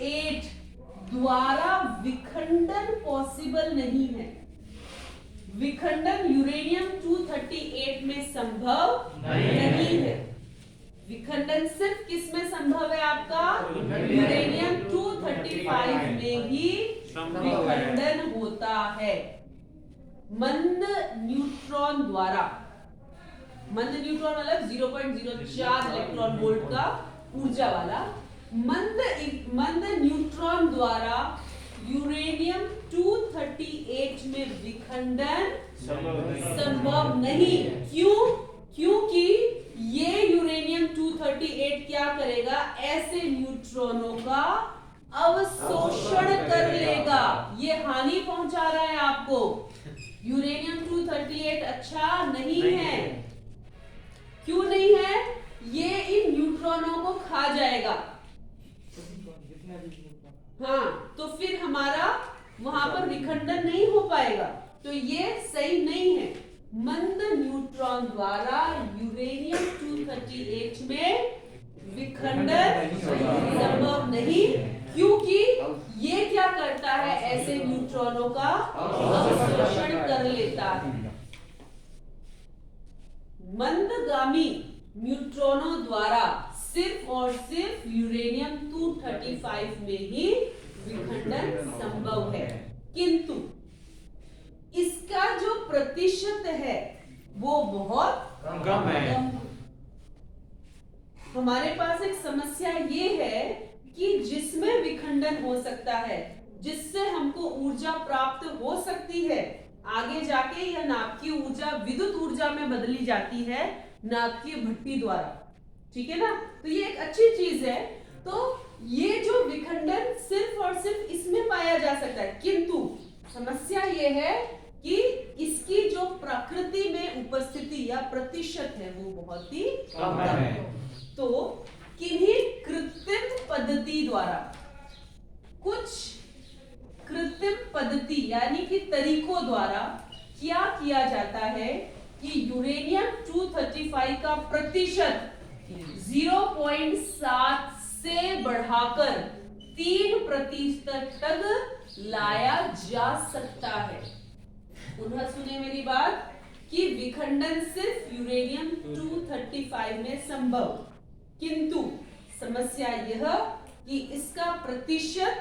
238 द्वारा विखंडन पॉसिबल नहीं है। विखंडन यूरेनियम 238 में संभव नहीं है। विखंडन सिर्फ किस में संभव है आपका? यूरेनियम 235 में ही विखंडन होता है। मंद न्यूट्रॉन द्वारा, मंद न्यूट्रॉन मतलब 0.04 इलेक्ट्रॉन वोल्ट का ऊर्जा वाला मंद न्यूट्रॉन द्वारा यूरेनियम 238 में विखंडन संभव नहीं। क्यों? क्योंकि ये यूरेनियम 238 क्या करेगा? ऐसे न्यूट्रॉनों का अवशोषण कर लेगा। ये हानि पहुंचा रहा है आपको। यूरेनियम 238 अच्छा नहीं है। क्यों नहीं है? ये इन न्यूट्रॉनों को खा जाएगा। हाँ, तो फिर हमारा वहां पर विखंडन नहीं हो पाएगा। तो ये सही नहीं है। मंद न्यूट्रॉन द्वारा यूरेनियम 238 में विखंडन संभव नहीं, क्योंकि ये क्या करता है? ऐसे न्यूट्रॉनों का अवशोषण कर लेता है। मंदगामी न्यूट्रॉनों द्वारा सिर्फ और सिर्फ यूरेनियम 235 में ही विखंडन संभव है, किंतु इसका जो प्रतिशत है वो बहुत कम है। हमारे पास एक समस्या ये है कि जिसमें विखंडन हो सकता है, जिससे हमको ऊर्जा प्राप्त हो सकती है, आगे जाके यह नाभिकीय ऊर्जा विद्युत ऊर्जा में बदली जाती है नाभिकीय भट्टी द्वारा। ठीक है ना? तो ये एक अच्छी चीज है। तो ये जो विखंडन सिर्फ और सिर्फ इसमें पाया जा सकता है, किंतु समस्या ये है कि इसकी जो प्रकृति में उपस्थिति या प्रतिशत है वो बहुत ही कम है। तो किन्हीं कृत्रिम पद्धति द्वारा, कुछ कृत्रिम पद्धति यानी कि तरीकों द्वारा क्या किया जाता है कि यूरेनियम 235 का प्रतिशत 0.7 से बढ़ाकर 3% तक लाया जा सकता है। पुनः सुने मेरी बात कि विखंडन सिर्फ यूरेनियम 235 में संभव, किंतु समस्या यह कि इसका प्रतिशत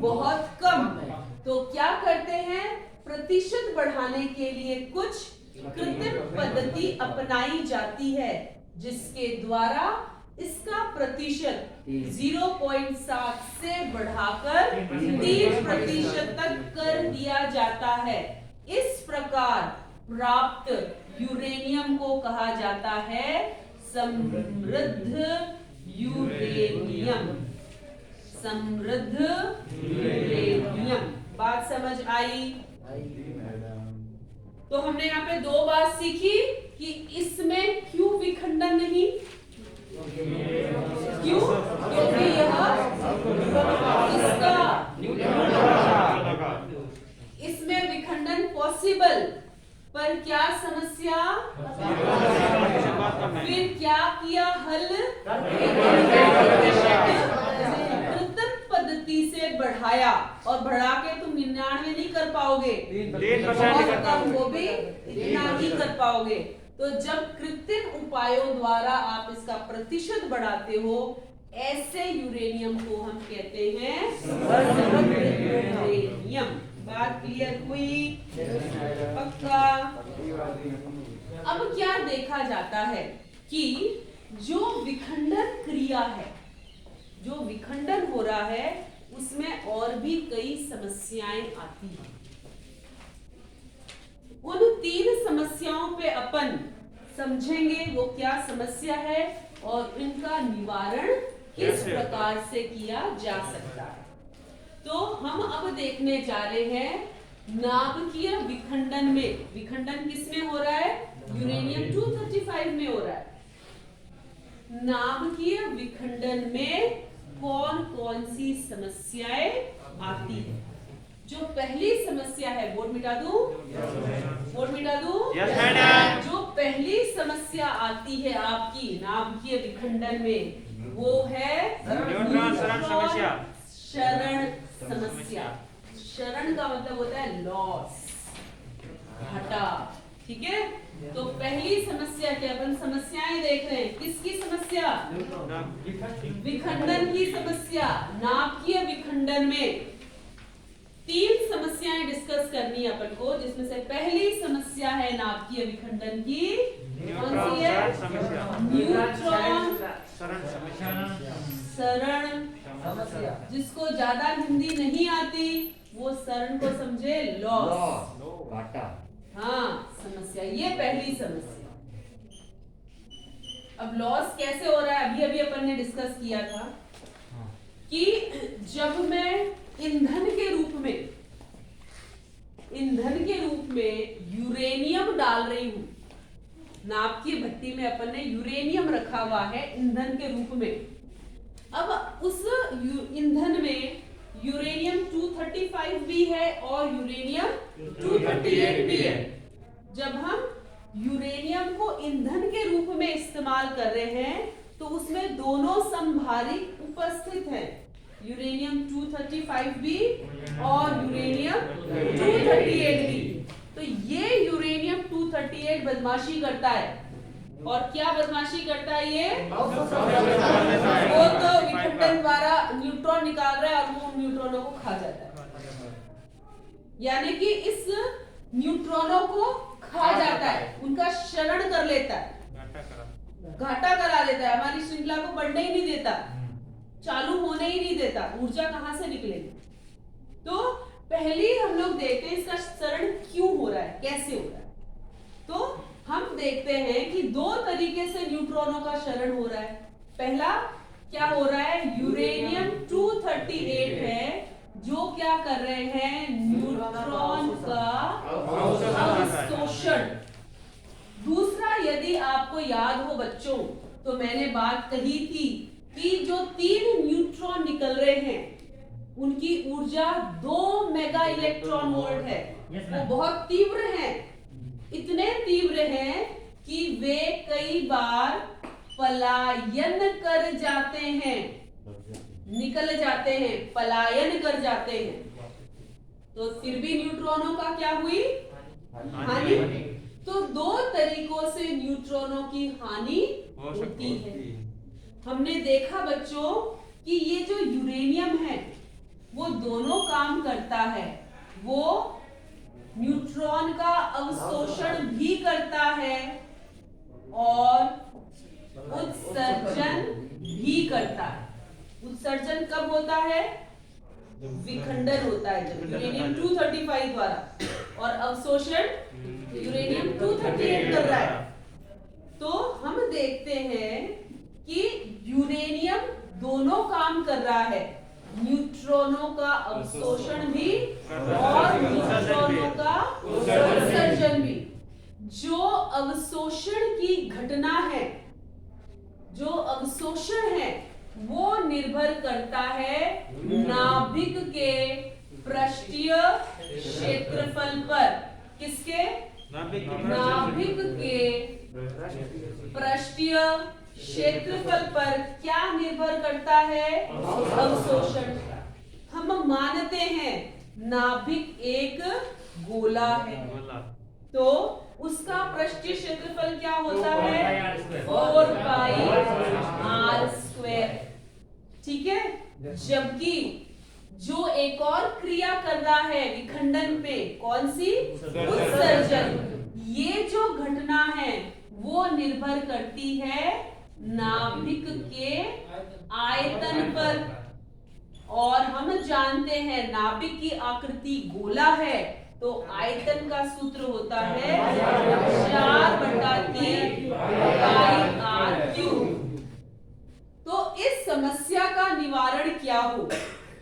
बहुत कम है। तो क्या करते हैं? प्रतिशत बढ़ाने के लिए कुछ कृत्रिम पद्धति अपनाई जाती है, जिसके द्वारा इसका प्रतिशत 0.7 से बढ़ाकर 3% तक कर दिया जाता है। इस प्रकार प्राप्त यूरेनियम को कहा जाता है समृद्ध यूरेनियम। समृद्ध यूरेनियम। बात समझ आई? तो हमने यहाँ पे दो बात सीखी कि इसमें क्यों विखंडन नहीं। क्यों? क्योंकि यह इसमें विखंडन पॉसिबल, पर क्या समस्या? फिर क्या किया हल? कृत्रिम पद्धति से बढ़ाया, और बढ़ा के तुम 99 नहीं कर पाओगे, बहुत कम, वो भी इतना ही कर पाओगे। तो जब कृत्रिम उपायों द्वारा आप इसका प्रतिशत बढ़ाते हो, ऐसे यूरेनियम को हम कहते हैं समृद्ध यूरेनियम। बात क्लियर हुई? पक्का? अब क्या देखा जाता है कि जो विखंडन क्रिया है, जो विखंडन हो रहा है, उसमें और भी कई समस्याएं आती हैं। उन 3 समस्याओं पे अपन समझेंगे वो क्या समस्या है और इनका निवारण किस प्रकार से किया जा सकता है। तो हम अब देखने जा रहे हैं नाभिकीय विखंडन में। विखंडन किसमें हो रहा है? यूरेनियम 235 में हो रहा है। नाभिकीय विखंडन में कौन कौन सी समस्याएं आती है? जो पहली समस्या है, बोर्ड मिटा दूं? बोर्ड मिटा दूं? Yes madam. जो पहली समस्या आती है आपकी नाभिकीय विखंडन में, वो है न्यूट्रॉन क्षरण समस्या। क्षरण समस्या। क्षरण का मतलब होता है लॉस, घाटा। ठीक है, तो पहली समस्या क्या, अपन समस्याएं देख रहे हैं, किसकी समस्या, विखंडन की समस्या। नाभिकीय विखंडन में 3 समस्याएं डिस्कस करनी है अपन को, जिसमें से पहली समस्या है नाभिकीय विखंडन की, कौन सी है, न्यूट्रॉन सरण समस्या। जिसको ज्यादा हिंदी नहीं आती वो सरण को समझे लॉस, घाटा। हाँ, समस्या, ये पहली समस्या। अब लॉस कैसे हो रहा है, अभी अभी अपन ने डिस्कस किया था कि जब मैं ईंधन के रूप में यूरेनियम डाल रही हूं, नाभिकीय भट्टी में अपन ने यूरेनियम रखा हुआ है ईंधन के रूप में। अब उस ईंधन में यूरेनियम 235 भी है और यूरेनियम 238 भी है। जब हम यूरेनियम को ईंधन के रूप में इस्तेमाल कर रहे हैं तो उसमें दोनों समभारिक उपस्थित हैं, यूरेनियम 235 भी और यूरेनियम 238 भी। तो ये यूरेनियम 238 बदमाशी करता है। और क्या बदमाशी करता है ये, वो तो विखंडन द्वारा न्यूट्रॉन निकाल रहा है और वो न्यूट्रॉनों को खा जाता है, यानी कि इस न्यूट्रॉनों को खा जाता है, उनका क्षरण कर लेता है, घाटा करा देता है, हमारी श्रृंखला को बढ़ने ही नहीं देता, चालू होने ही नहीं देता, ऊर्जा कहां से निकलेगी। तो पहले हम लोग देखते हैं इसका क्षरण क्यों हो रहा है, कैसे हो रहा है। तो हम देखते हैं कि 2 तरीके से न्यूट्रॉनों का क्षरण हो रहा है। पहला क्या हो रहा है, यूरेनियम 238 है जो क्या कर रहे हैं, न्यूट्रॉन का अवशोषण। दूसरा, यदि आपको याद हो बच्चों, तो मैंने बात कही थी कि जो 3 न्यूट्रॉन निकल रहे हैं उनकी ऊर्जा 2 मेगा इलेक्ट्रॉन वोल्ट है। वो बहुत तीव्र हैं, इतने तीव्र हैं कि वे कई बार पलायन कर जाते हैं, निकल जाते हैं, पलायन कर जाते हैं। तो फिर भी न्यूट्रॉनों का क्या हुई, हानि। तो 2 तरीकों से न्यूट्रॉनों की हानि होती है। हमने देखा बच्चों कि ये जो यूरेनियम है वो दोनों काम करता है, वो न्यूट्रॉन का अवशोषण भी करता है और उत्सर्जन भी करता है। उत्सर्जन कब होता है, विखंडन होता है जब यूरेनियम 235 द्वारा, और अवशोषण यूरेनियम 238 कर रहा है। तो हम देखते हैं कि यूरेनियम दोनों काम कर रहा है, न्यूट्रॉनों का अवशोषण भी और न्यूट्रॉनों का उत्सर्जन भी। जो अवशोषण की घटना है, जो अवशोषण है, वो निर्भर करता है नाभिक के पृष्ठीय क्षेत्रफल पर। किसके, नाभिक के पृष्ठीय क्षेत्रफल पर क्या निर्भर करता है, अवशोषण। हम मानते हैं नाभिक एक गोला है, तो उसका पृष्ठीय क्षेत्रफल क्या होता है, 4 पाई r स्क्वायर। ठीक है, जबकि जो एक और क्रिया कर रहा है विखंडन पे, कौन सी, उत्सर्जन, ये जो घटना है वो निर्भर करती है नाभिक के आयतन पर। और हम जानते हैं नाभिक की आकृति गोला है, तो आयतन का सूत्र होता है 4/3 पाई r³। तो इस समस्या का निवारण क्या हो,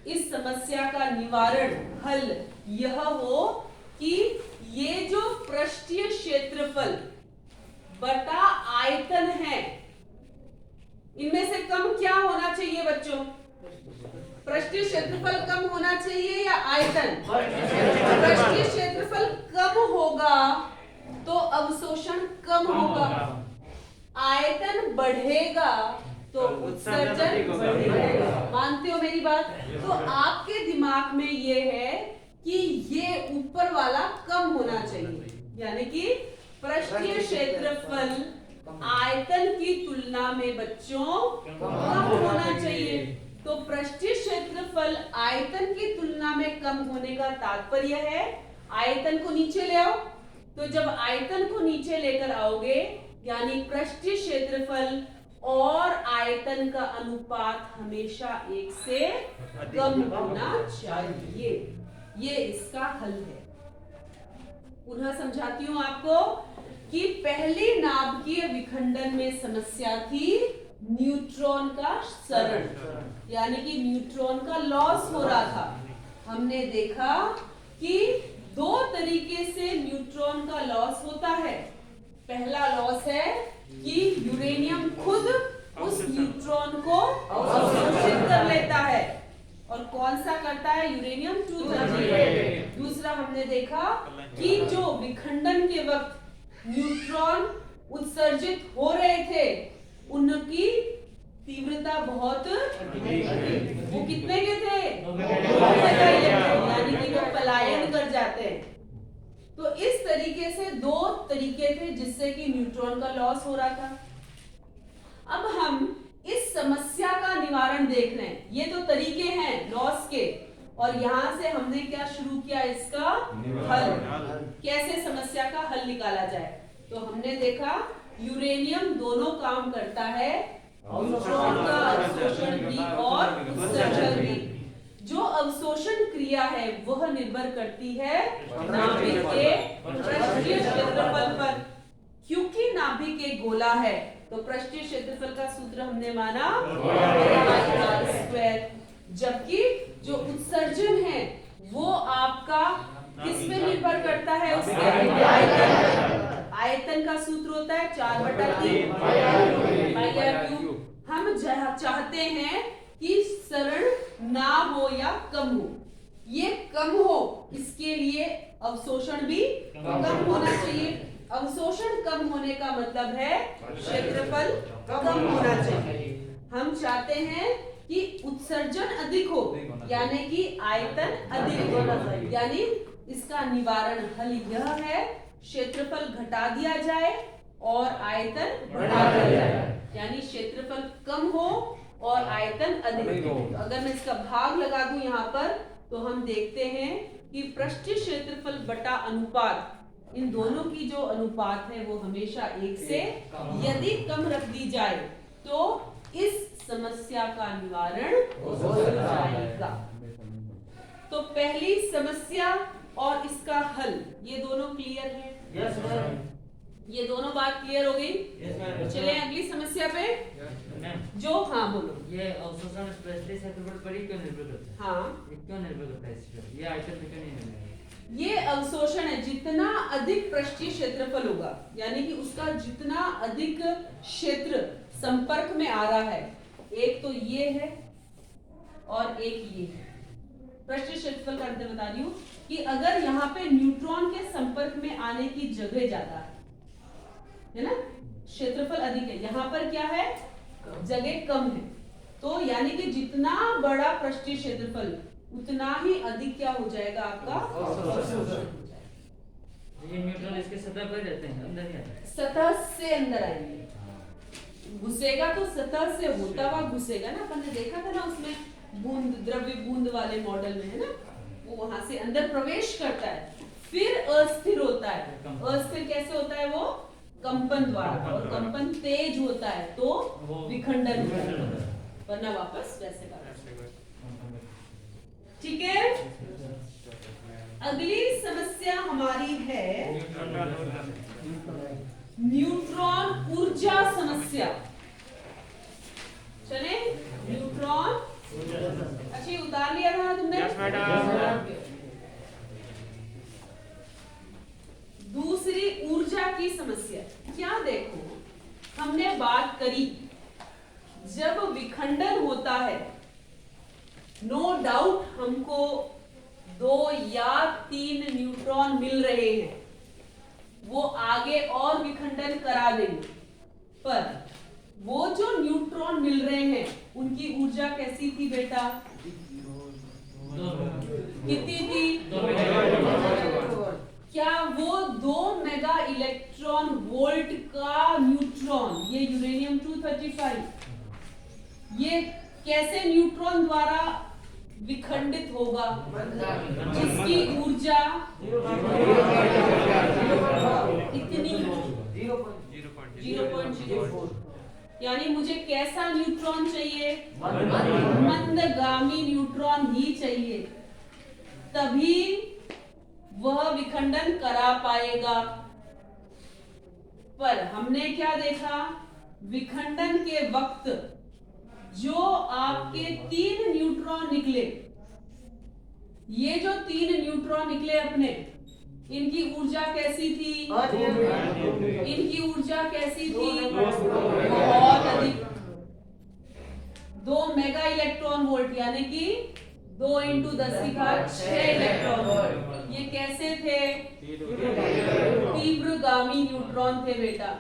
इस समस्या का निवारण हल यह हो कि ये जो पृष्ठीय क्षेत्रफल बटा आयतन है, इनमें से कम क्या होना चाहिए बच्चों, पृष्ठीय क्षेत्रफल कम होना चाहिए या आयतन। पृष्ठीय क्षेत्रफल कम होगा तो अवशोषण कम होगा, आयतन बढ़ेगा तो उत्सर्जन बढ़ेगा। मानते हो मेरी बात? तो आपके दिमाग में ये है कि ये ऊपर वाला कम होना चाहिए, यानी कि पृष्ठीय क्षेत्रफल आयतन की तुलना में बच्चों कम होना चाहिए। तो पृष्ठीय क्षेत्रफल आयतन की तुलना में कम होने का तात्पर्य है आयतन को नीचे ले आओ। तो जब आयतन को नीचे लेकर आओगे यानी पृष्ठीय क्षेत्रफल और आयतन का अनुपात हमेशा एक से कम होना चाहिए। ये इसका हल है। पुनः समझाती हूं आपको कि पहली नाभिकीय विखंडन में समस्या थी न्यूट्रॉन का सरण, यानी कि न्यूट्रॉन का लॉस हो रहा था। हमने देखा कि दो तरीके से न्यूट्रॉन का लॉस होता है। पहला लॉस है कि यूरेनियम खुद उस न्यूट्रॉन को अवशोषित कर लेता है। और कौन सा करता है? यूरेनियम 238। दूसरा हमने देखा कि जो विखंडन के वक्त न्यूट्रॉन उत्सर्जित हो रहे थे उनकी तीव्रता बहुत वो कितने के थे? यानी कि वो पलायन कर जाते हैं। तो इस तरीके से दो तरीके थे जिससे कि न्यूट्रॉन का लॉस हो रहा था। अब हम इस समस्या का निवारण देख रहे हैं। ये तो तरीके हैं लॉस के, और यहां से हमने क्या शुरू किया? इसका हल। कैसे समस्या का हल निकाला जाए? तो हमने देखा यूरेनियम दोनों काम करता है, न्यूट्रॉन का अवशोषण भी और उत्सर्जन भी। जो अवशोषण क्रिया है वह निर्भर करती है नाभिक के पृष्ठीय क्षेत्रफल पर। क्योंकि नाभिक एक गोला है तो पृष्ठीय क्षेत्रफल का सूत्र हमने माना r²। जबकि जो उत्सर्जन है वो आपका किस पे निर्भर करता है? उसके आयतन का सूत्र होता है 4/3 πr³। हम चाहते हैं कि सरण ना हो या कम हो। ये कम हो इसके लिए अवशोषण भी कम होना चाहिए। अवशोषण कम होने का मतलब है क्षेत्रफल कम होना चाहिए। हम चाहते हैं कि उत्सर्जन अधिक हो यानी कि आयतन अधिक होना चाहिए। यानी इसका निवारण हल यह है क्षेत्रफल घटा दिया जाए और आयतन बढ़ा दिया जाए, यानी क्षेत्रफल कम हो और आयतन अधिक हो। तो अगर मैं इसका भाग लगा दूं यहाँ पर तो हम देखते हैं कि पृष्ठीय क्षेत्रफल बटा अनुपात, इन दोनों की जो अनुपात है वो हमेशा एक से यदि कम रख दी जाए तो इस समस्या का निवारण हो जाएगा। तो पहली समस्या और इसका हल ये दोनों क्लियर है? Yes ma'am. ये दोनों बात क्लियर हो गई? Yes ma'am. चले अगली समस्या पे। जो हाँ बोलो। ये अवशोषण पृष्ठीय क्षेत्रफल पर ही क्यों निर्भर करता है? हाँ, ये क्यों निर्भर करता है इस पर? ये आयतन पे क्यों नहीं निर्भर करता? ये अवशोषण है। जितना अधिक पृष्ठीय क्षेत्रफल होगा यानी कि उसका जितना अधिक क्षेत्र संपर्क में आ रहा है, एक तो ये है और एक ये है। पृष्ठीय क्षेत्रफल का अंतर बता रही हूं कि अगर यहाँ पे न्यूट्रॉन के संपर्क में आने की जगह ज्यादा है ना, क्षेत्रफल अधिक है, यहाँ पर क्या है? जगह कम है। तो यानी कि जितना बड़ा पृष्ठीय क्षेत्रफल उतना ही अधिक क्या हो जाएगा? आपका अवशोषण हो जाएगा। ये न्यूट्रॉन इसके सतह पर रहते हैं, अंदर नहीं आते। सतह से अंदर आएंगे। घुसेगा तो सतह से होता हुआ घुसेगा ना। अपन ने देखा था ना उसमें बूंद, द्रव्य बूंद वाले मॉडल में, है ना, वो वहां से अंदर प्रवेश करता है फिर अस्थिर होता है। अस्थिर कैसे होता है? वो कंपन द्वारा, और कंपन तेज होता है तो विखंडन होता है, वरना वापस वैसे का। ठीक है। अगली समस्या हमारी है न्यूट्रॉन ऊर्जा समस्या। चले न्यूट्रॉन, अच्छा ये उतार लिया था ना तुमने? Yes madam. दूसरी ऊर्जा की समस्या। क्या देखो, हमने बात करी जब विखंडन होता है नो डाउट हमको 2 या 3 न्यूट्रॉन मिल रहे हैं, वो आगे और विखंडन करा देंगे, पर वो जो न्यूट्रॉन मिल रहे हैं उनकी ऊर्जा कैसे कैसी थी बेटा? कितनी थी? 2 मेगा। क्या वो 2 मेगा इलेक्ट्रॉन वोल्ट का न्यूट्रॉन, ये यूरेनियम 235, ये कैसे न्यूट्रॉन द्वारा विखंडित होगा? जिसकी ऊर्जा इतनी 0.04, यानी मुझे कैसा न्यूट्रॉन चाहिए? मंदगामी न्यूट्रॉन ही चाहिए, तभी वह विखंडन करा पाएगा। पर हमने क्या देखा? विखंडन के वक्त जो आपके 3 न्यूट्रॉन निकले, ये जो 3 न्यूट्रॉन निकले अपने, इनकी ऊर्जा कैसी थी? इनकी ऊर्जा कैसी थी? बहुत अधिक, 2 मेगा इलेक्ट्रॉन वोल्ट, यानी कि 2 × 10⁶ इलेक्ट्रॉन वोल्ट। ये कैसे थे? तीव्रगामी न्यूट्रॉन थे बेटा,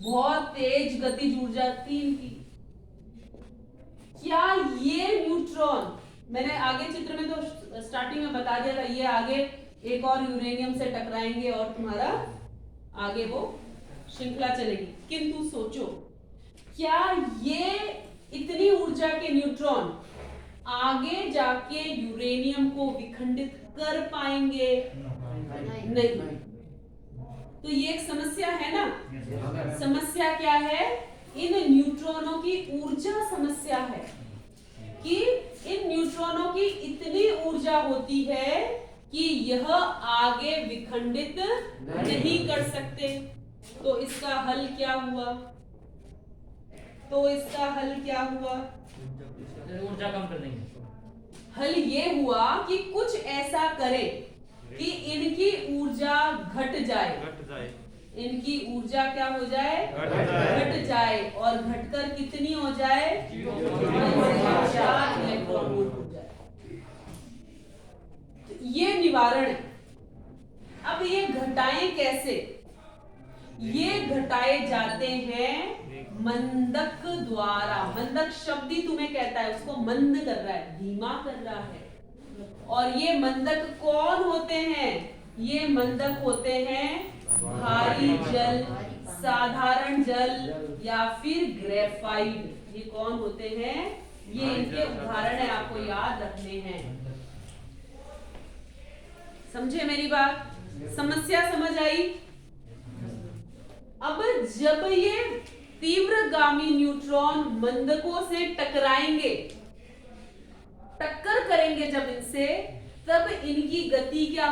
बहुत तेज गतिज ऊर्जा थी इनकी। क्या ये न्यूट्रॉन, मैंने आगे चित्र में तो स्टार्टिंग में बता दिया था, ये आगे एक और यूरेनियम से टकराएंगे और तुम्हारा आगे वो श्रृंखला चलेगी। किंतु सोचो, क्या ये इतनी ऊर्जा के न्यूट्रॉन आगे जाके यूरेनियम को विखंडित कर पाएंगे? नहीं। तो ये एक समस्या है ना। समस्या क्या है? इन न्यूट्रॉनों की ऊर्जा समस्या है कि इन न्यूट्रॉनों की इतनी ऊर्जा होती है कि यह आगे विखंडित नहीं कर सकते। तो इसका हल क्या हुआ? ऊर्जा कम कर देंगे। हल ये हुआ कि कुछ ऐसा करें कि इनकी ऊर्जा घट जाए। इनकी ऊर्जा क्या हो जाए? घट जाए, और घटकर कितनी हो जाए? 4 इलेक्ट्रॉन वोल्ट हो जाए। तो ये निवारण है। अब ये घटाएं कैसे? ये घटाए जाते हैं मंदक द्वारा। मंदक शब्द ही तुम्हें कहता है, उसको मंद कर रहा है, धीमा कर रहा है। और ये मंदक कौन होते हैं? ये मंदक होते हैं भारी जल, साधारण जल, या फिर ग्रेफाइट। ये कौन होते हैं? ये इनके उदाहरण है, आपको याद रखने हैं। समझे मेरी बात? समस्या समझ आई? अब जब ये तीव्रगामी न्यूट्रॉन मंदकों से टकराएंगे, टक्कर करेंगे जब इनसे, तब इनकी गति क्या